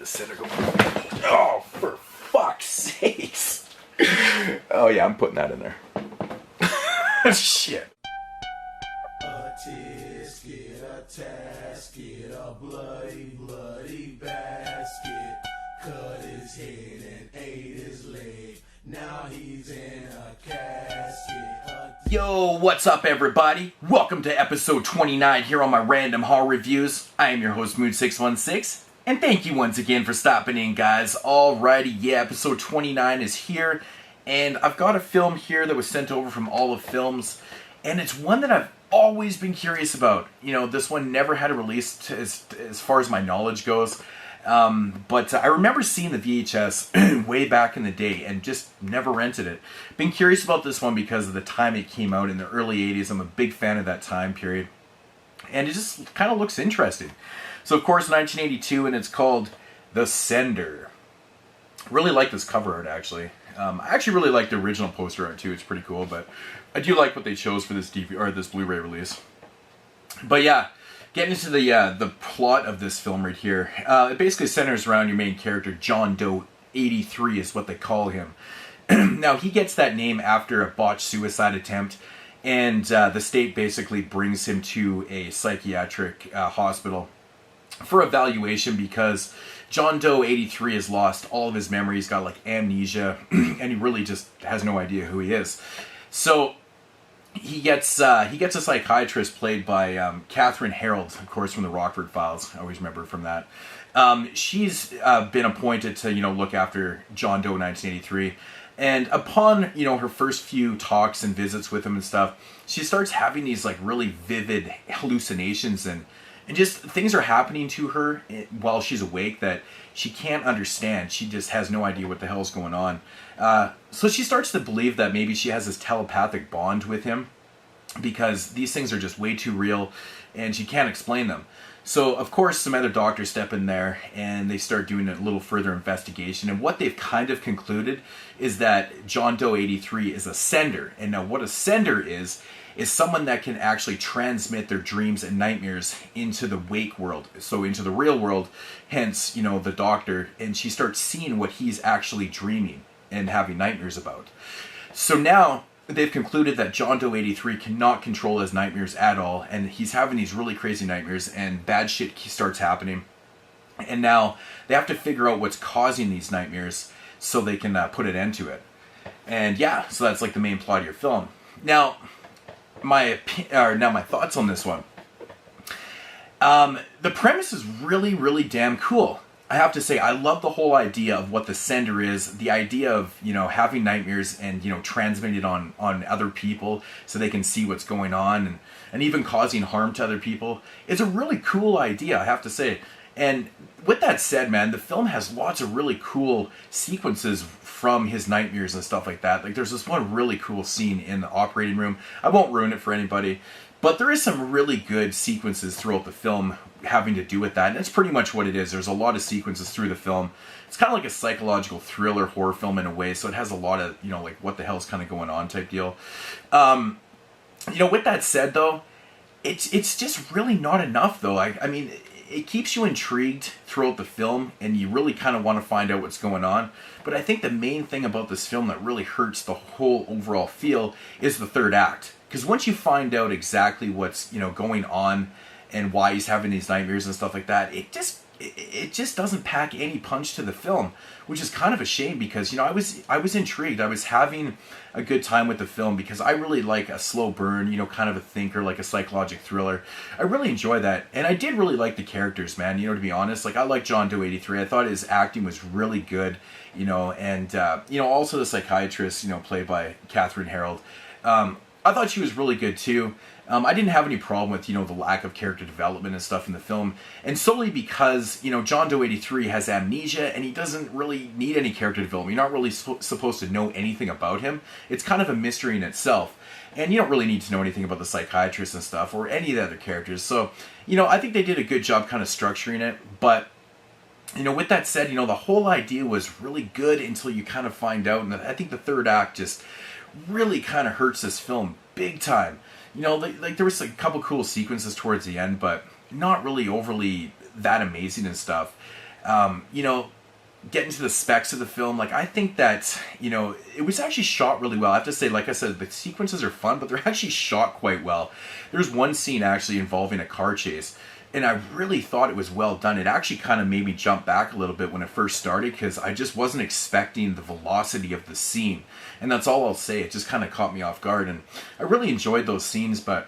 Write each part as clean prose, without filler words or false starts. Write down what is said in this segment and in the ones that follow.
center go. Oh, for fuck's sakes. Oh yeah, I'm putting that in there. Shit. A tisket, a tasket, a bloody, bloody basket. Cut his head and ate his leg. Now he's in a casket. Yo, what's up everybody? Welcome to episode 29 here on my Random Horror Reviews. I am your host, Mood616, and thank you once again for stopping in, guys. Alrighty, yeah, episode 29 is here, and I've got a film here that was sent over from Olive Films, and it's one that I've always been curious about. You know, this one never had a release as far as my knowledge goes. But I remember seeing the VHS way back in the day and just never rented it. Been curious about this one because of the time it came out in the early 80s. I'm a big fan of that time period. And it just kind of looks interesting. So of course 1982, and it's called The Sender. Really like this cover art actually. I actually really like the original poster art too. It's pretty cool, but I do like what they chose for this DVD or this Blu-ray release. But yeah, getting into the plot of this film right here, it basically centers around your main character, John Doe 83 is what they call him. Now, he gets that name after a botched suicide attempt, and the state basically brings him to a psychiatric hospital for evaluation because John Doe 83 has lost all of his memories, got like amnesia, and he really just has no idea who he is. So he gets a psychiatrist played by Catherine Harold, of course, from the Rockford Files. I always remember from that. She's been appointed to, look after John Doe 1983. And upon, her first few talks and visits with him and stuff, she starts having these like really vivid hallucinations and just things are happening to her while she's awake that she can't understand. She just has no idea what the hell's going on. So she starts to believe that maybe she has this telepathic bond with him because these things are just way too real and she can't explain them. So, of course, some other doctors step in there and they start doing a little further investigation. And what they've kind of concluded is that John Doe 83 is a sender. And now what a sender is someone that can actually transmit their dreams and nightmares into the wake world, so into the real world, hence, the doctor, and she starts seeing what he's actually dreaming and having nightmares about. So now they've concluded that John Doe 83 cannot control his nightmares at all, and he's having these really crazy nightmares, and bad shit starts happening. And now they have to figure out what's causing these nightmares so they can put an end to it. And yeah, so that's like the main plot of your film. Now, my thoughts on this one. The premise is really, really damn cool. I have to say, I love the whole idea of what the sender is, the idea of, having nightmares and, transmitting it on other people so they can see what's going on and even causing harm to other people. It's a really cool idea, I have to say. And with that said, man, the film has lots of really cool sequences from his nightmares and stuff like that. Like, there's this one really cool scene in the operating room. I won't ruin it for anybody, but there is some really good sequences throughout the film having to do with that. And that's pretty much what it is. There's a lot of sequences through the film. It's kind of like a psychological thriller horror film in a way. So it has a lot of, like what the hell's kind of going on type deal. With that said though, it's just really not enough though. I mean, it keeps you intrigued throughout the film and you really kind of want to find out what's going on. But I think the main thing about this film that really hurts the whole overall feel is the third act. Because once you find out exactly what's, going on and why he's having these nightmares and stuff like that, it just doesn't pack any punch to the film, which is kind of a shame because, I was intrigued. I was having a good time with the film because I really like a slow burn, kind of a thinker, like a psychological thriller. I really enjoy that. And I did really like the characters, man, to be honest. Like, I like John Doe 83. I thought his acting was really good, and, also the psychiatrist, played by Catherine Harold. I thought she was really good too. I didn't have any problem with, the lack of character development and stuff in the film. And solely because, John Doe 83 has amnesia and he doesn't really need any character development. You're not really supposed to know anything about him. It's kind of a mystery in itself. And you don't really need to know anything about the psychiatrist and stuff or any of the other characters. So, I think they did a good job kind of structuring it. But, with that said, the whole idea was really good until you kind of find out. And I think the third act just really kind of hurts this film big time. Like there was a couple cool sequences towards the end, but not really overly that amazing and stuff. You know, getting to the specs of the film, like, I think that, you know, it was actually shot really well. I have to say, like I said, the sequences are fun, but they're actually shot quite well. There's one scene actually involving a car chase, and I really thought it was well done. It actually kind of made me jump back a little bit when it first started, because I just wasn't expecting the velocity of the scene. And that's all I'll say. It just kind of caught me off guard, and I really enjoyed those scenes. But,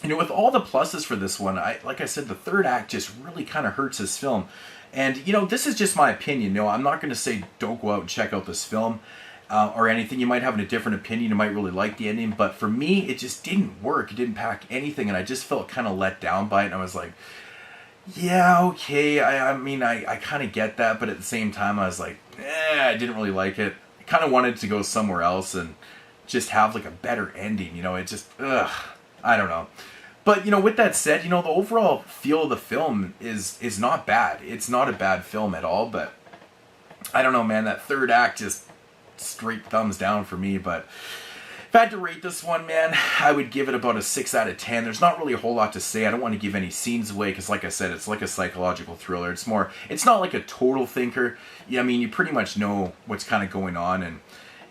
you know, with all the pluses for this one, like I said, the third act just really kind of hurts this film. And, you know, this is just my opinion. You know, I'm not going to say don't go out and check out this film or anything. You might have a different opinion. You might really like the ending. But for me, it just didn't work. It didn't pack anything. And I just felt kind of let down by it. And I was like, yeah, okay. I mean, I kind of get that. But at the same time, I was like, I didn't really like it. I kind of wanted to go somewhere else and just have like a better ending. You know, it just, I don't know. But, you know, with that said, you know, the overall feel of the film is not bad. It's not a bad film at all, but I don't know, man, that third act just straight thumbs down for me. But if I had to rate this one, man, I would give it about a 6 out of 10. There's not really a whole lot to say. I don't want to give any scenes away because, like I said, it's like a psychological thriller. It's not like a total thinker. Yeah, I mean, you pretty much know what's kind of going on, and,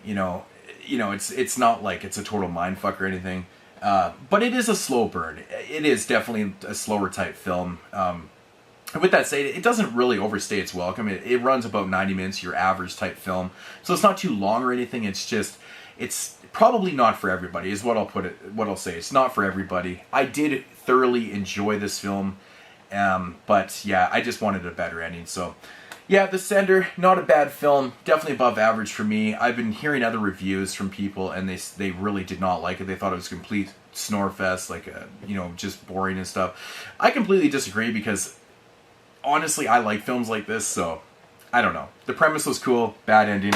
you know, it's not like it's a total mindfuck or anything. But it is a slow burn. It is definitely a slower type film. With that said, it doesn't really overstay its welcome. It runs about 90 minutes, your average type film. So it's not too long or anything. It's probably not for everybody, is what I'll say. It's not for everybody. I did thoroughly enjoy this film. But yeah, I just wanted a better ending. So yeah, The Sender, not a bad film. Definitely above average for me. I've been hearing other reviews from people, and they really did not like it. They thought it was a complete snore fest, like, you know, just boring and stuff. I completely disagree because, honestly, I like films like this, so I don't know. The premise was cool, bad ending.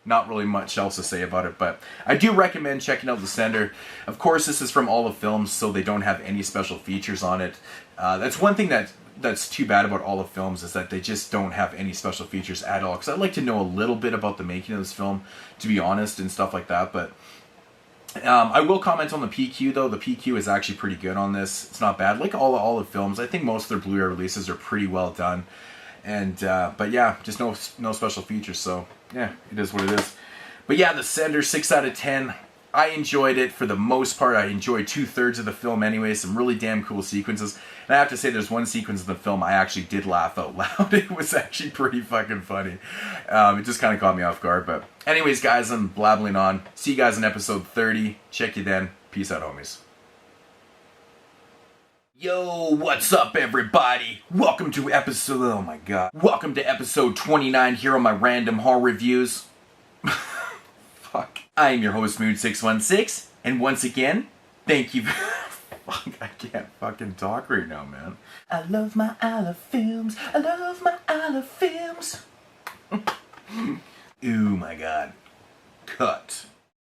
Not really much else to say about it, but I do recommend checking out The Sender. Of course, this is from All of Films, so they don't have any special features on it. That's one thing that's too bad about All of Films, is that they just don't have any special features at all. Because I'd like to know a little bit about the making of this film, to be honest, and stuff like that. But I will comment on the PQ, though. The PQ is actually pretty good on this. It's not bad. Like all of Films, I think most of their Blu-ray releases are pretty well done. And but yeah, just no special features. So yeah, it is what it is. But yeah, The Sender, 6 out of 10. I enjoyed it for the most part. I enjoyed 2/3 of the film anyway. Some really damn cool sequences. And I have to say, there's one sequence in the film I actually did laugh out loud. It was actually pretty fucking funny. It just kind of caught me off guard. But anyways, guys, I'm blabbling on. See you guys in episode 30. Check you then. Peace out, homies. Yo, what's up, everybody? Welcome to Welcome to episode 29 here on my random horror reviews. Fuck. I am your host, Mood616, and once again, thank you. Fuck, I can't fucking talk right now, man. I love my Isle films. I love my Isle films. Ooh, my God. Cut.